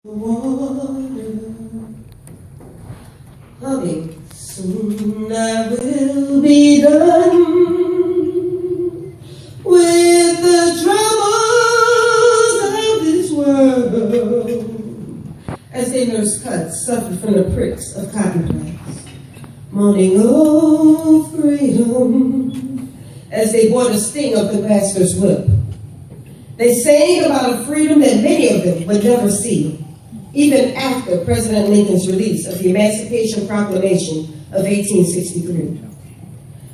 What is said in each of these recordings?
Water, humming, soon I will be done with the troubles of this world. As they nurse cuts, suffer from the pricks of cotton plants, moaning, oh, freedom, as they bore the sting of the pastor's whip. They sang about a freedom that many of them would never see, even after President Lincoln's release of the Emancipation Proclamation of 1863.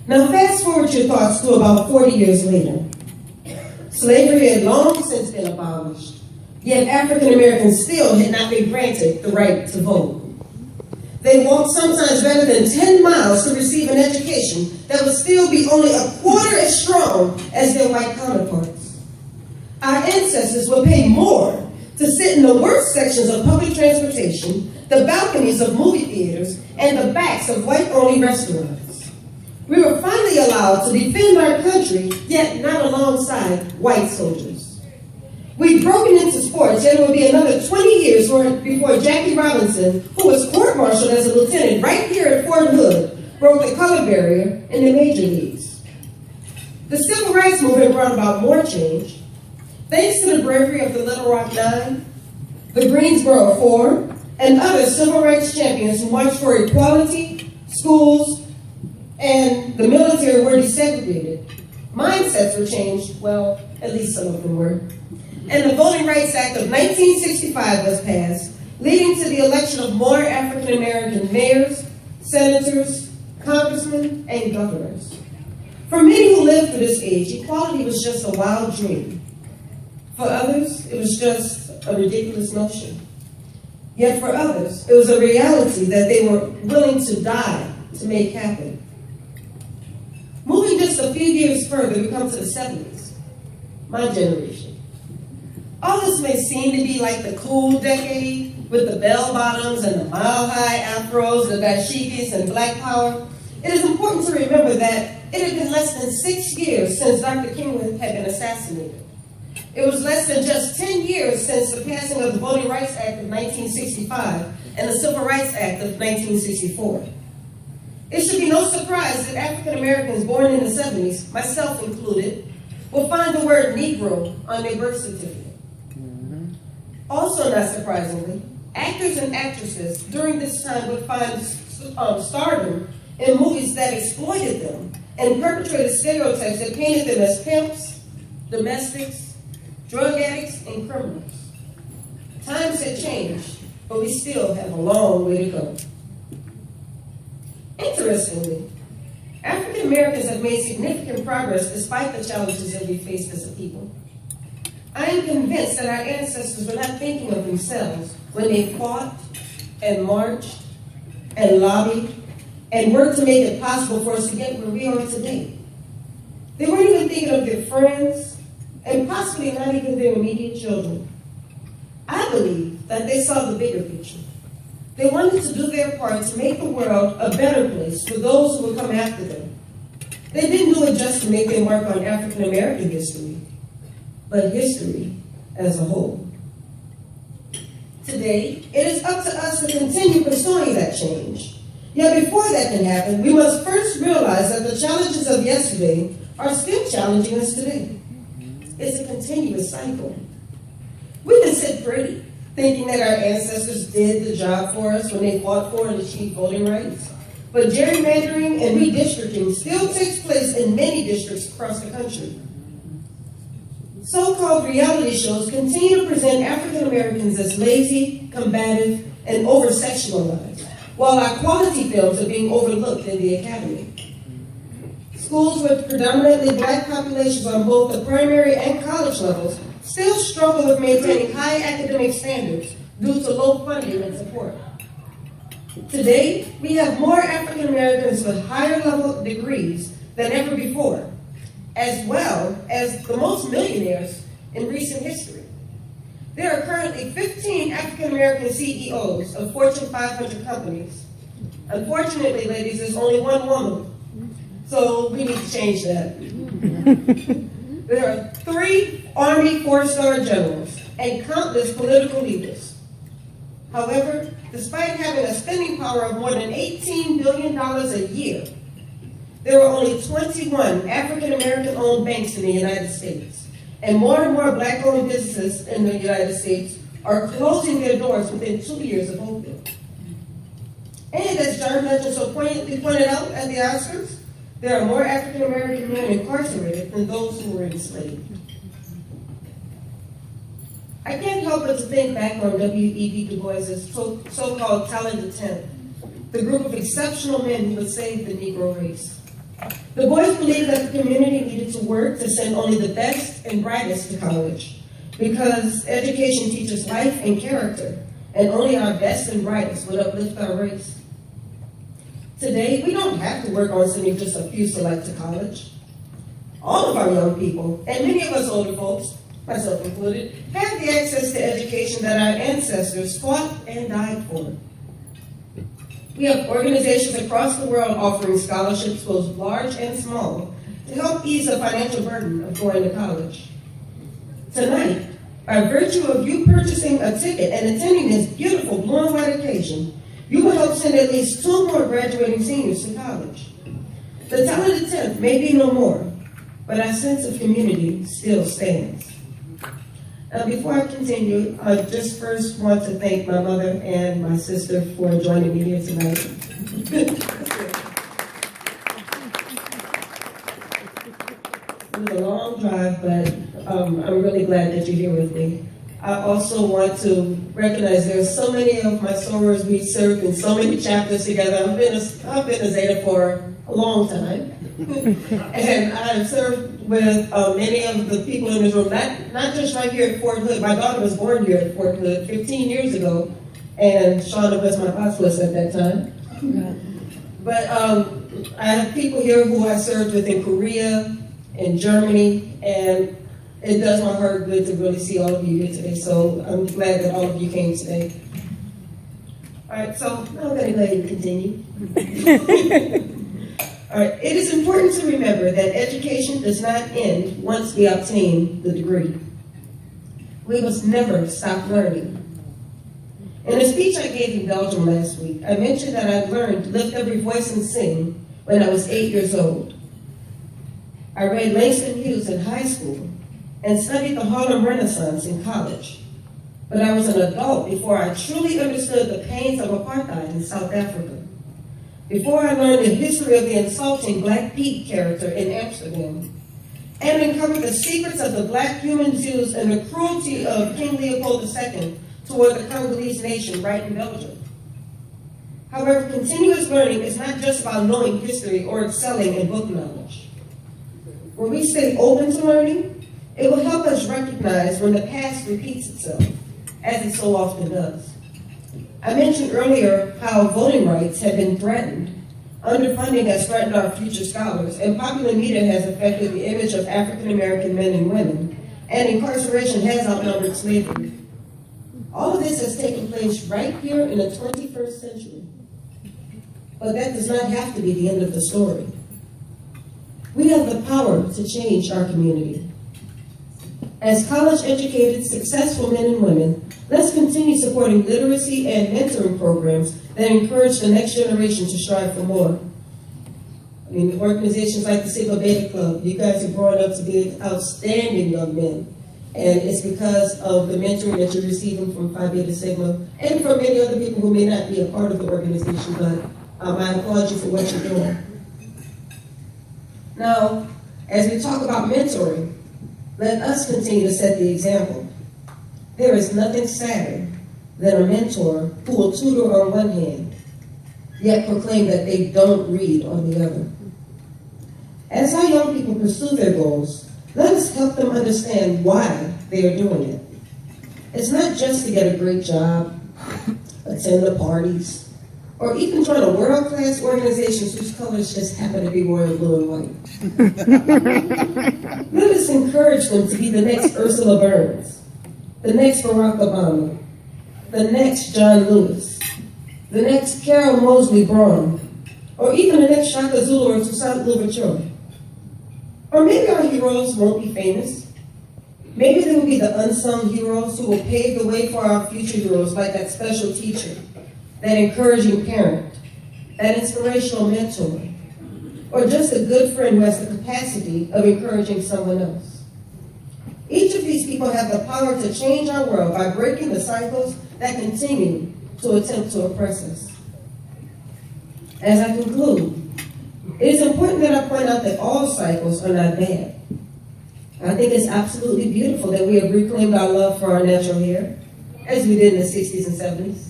Now fast forward your thoughts to about 40 years later. Slavery had long since been abolished, yet African Americans still had not been granted the right to vote. They walked sometimes rather than 10 miles to receive an education that would still be only a quarter as strong as their white counterparts. Our ancestors would pay more to sit in the worst sections of public transportation, the balconies of movie theaters, and the backs of white-only restaurants. We were finally allowed to defend our country, yet not alongside white soldiers. We'd broken into sports, and it would be another 20 years before Jackie Robinson, who was court-martialed as a lieutenant right here at Fort Hood, broke the color barrier in the major leagues. The Civil Rights Movement brought about more change, thanks to the bravery of the Little Rock Nine, the Greensboro Four, and other civil rights champions who marched for equality, schools, and the military were desegregated. Mindsets were changed, well, at least some of them were. And the Voting Rights Act of 1965 was passed, leading to the election of more African American mayors, senators, congressmen, and governors. For many who lived through this age, equality was just a wild dream. For others, it was just a ridiculous notion. Yet for others, it was a reality that they were willing to die to make happen. Moving just a few years further, we come to the 70s, my generation. All this may seem to be like the cool decade with the bell-bottoms and the mile-high afros, the dashikis and black power. It is important to remember that it had been less than 6 years since Dr. King had been assassinated. It was less than just 10 years since the passing of the Voting Rights Act of 1965 and the Civil Rights Act of 1964. It should be no surprise that African Americans born in the 70s, myself included, will find the word Negro on their birth certificate. Also not surprisingly, actors and actresses during this time would find stardom in movies that exploited them and perpetrated stereotypes that painted them as pimps, domestics, drug addicts, and criminals. Times have changed, but we still have a long way to go. Interestingly, African Americans have made significant progress despite the challenges that we faced as a people. I am convinced that our ancestors were not thinking of themselves when they fought and marched and lobbied and worked to make it possible for us to get where we are today. They weren't even thinking of their friends, and possibly not even their immediate children. I believe that they saw the bigger picture. They wanted to do their part to make the world a better place for those who would come after them. They didn't do it just to make their mark on African American history, but history as a whole. Today, it is up to us to continue pursuing that change. Yet before that can happen, we must first realize that the challenges of yesterday are still challenging us today. It's a continuous cycle. We can sit pretty, thinking that our ancestors did the job for us when they fought for and achieved voting rights. But gerrymandering and redistricting still takes place in many districts across the country. So-called reality shows continue to present African Americans as lazy, combative, and over-sexualized, while our quality films are being overlooked in the academy. Schools with predominantly black populations on both the primary and college levels still struggle with maintaining high academic standards due to low funding and support. Today, we have more African Americans with higher level degrees than ever before, as well as the most millionaires in recent history. There are currently 15 African American CEOs of Fortune 500 companies. Unfortunately, ladies, there's only one woman. So we need to change that. There are 3 Army 4-star generals and countless political leaders. However, despite having a spending power of more than $18 billion a year, there are only 21 African-American-owned banks in the United States, and more Black-owned businesses in the United States are closing their doors within 2 years of opening. And as John Legend so poignantly pointed out at the Oscars, there are more African-American men incarcerated than those who were enslaved. I can't help but to think back on W.E.B. Du Bois's so-called talented 10, the group of exceptional men who would save the Negro race. Du Bois believed that the community needed to work to send only the best and brightest to college, because education teaches life and character, and only our best and brightest would uplift our race. Today, we don't have to work on sending just a few select to college. All of our young people, and many of us older folks, myself included, have the access to education that our ancestors fought and died for. We have organizations across the world offering scholarships, both large and small, to help ease the financial burden of going to college. Tonight, by virtue of you purchasing a ticket and attending this beautiful blue and white occasion, you will help send at least 2 more graduating seniors to college. The talented 10th may be no more, but our sense of community still stands. Now, before I continue, I just first want to thank my mother and my sister for joining me here tonight. It was a long drive, but I'm really glad that you're here with me. I also want to recognize there's so many of my sorors we served in so many chapters together. I've been a Zeta for a long time. And I've served with many of the people in this room, not just right here at Fort Hood. My daughter was born here at Fort Hood 15 years ago, and Shauna was my hospice at that time. But I have people here who I served with in Korea, in Germany, and it does my heart good to really see all of you here today, so I'm glad that all of you came today. All right, so I'm going to go ahead and continue. All right, it is important to remember that education does not end once we obtain the degree. We must never stop learning. In a speech I gave in Belgium last week, I mentioned that I learned to lift every voice and sing when I was 8 years old. I read Langston Hughes in high school and studied the Harlem Renaissance in college. But I was an adult before I truly understood the pains of apartheid in South Africa, before I learned the history of the insulting Black Pete character in Amsterdam, and uncovered the secrets of the Black human zoos and the cruelty of King Leopold II toward the Congolese nation right in Belgium. However, continuous learning is not just about knowing history or excelling in book knowledge. When we stay open to learning, it will help us recognize when the past repeats itself, as it so often does. I mentioned earlier how voting rights have been threatened. Underfunding has threatened our future scholars, and popular media has affected the image of African American men and women, and incarceration has outnumbered slavery. All of this has taken place right here in the 21st century. But that does not have to be the end of the story. We have the power to change our community. As college-educated, successful men and women, let's continue supporting literacy and mentoring programs that encourage the next generation to strive for more. I mean, organizations like the Sigma Beta Club, you guys are growing up to be outstanding young men. And it's because of the mentoring that you're receiving from Phi Beta Sigma and from many other people who may not be a part of the organization, but I applaud you for what you're doing. Now, as we talk about mentoring, let us continue to set the example. There is nothing sadder than a mentor who will tutor on one hand, yet proclaim that they don't read on the other. As our young people pursue their goals, let us help them understand why they are doing it. It's not just to get a great job, attend the parties, or even join a world-class organization whose colors just happen to be royal blue and white. Let us encourage them to be the next Ursula Burns, the next Barack Obama, the next John Lewis, the next Carol Moseley Braun, or even the next Shaka Zulu or Toussaint Louverture. Or maybe our heroes won't be famous, Maybe there will be the unsung heroes who will pave the way for our future heroes, like that special teacher, that encouraging parent, that inspirational mentor, or just a good friend who has the capacity of encouraging someone else. Each of these people have the power to change our world by breaking the cycles that continue to attempt to oppress us. As I conclude, it is important that I point out that all cycles are not bad. I think it's absolutely beautiful that we have reclaimed our love for our natural hair, as we did in the 60s and 70s.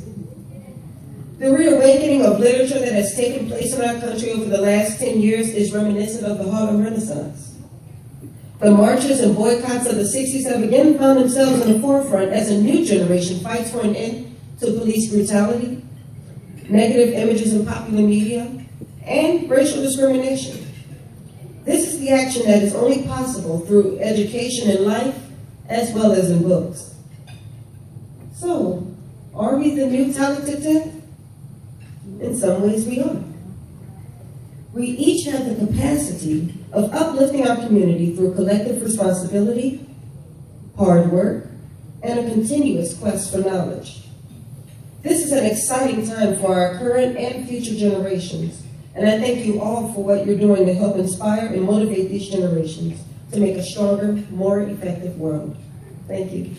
The reawakening of literature that has taken place in our country over the last 10 years is reminiscent of the Harlem Renaissance. The marches and boycotts of the 60s have again found themselves in the forefront as a new generation fights for an end to police brutality, negative images in popular media, and racial discrimination. This is the action that is only possible through education in life as well as in books. So, are we the new talented 10? In some ways we are. We each have the capacity of uplifting our community through collective responsibility, hard work, and a continuous quest for knowledge. This is an exciting time for our current and future generations, and I thank you all for what you're doing to help inspire and motivate these generations to make a stronger, more effective world. Thank you.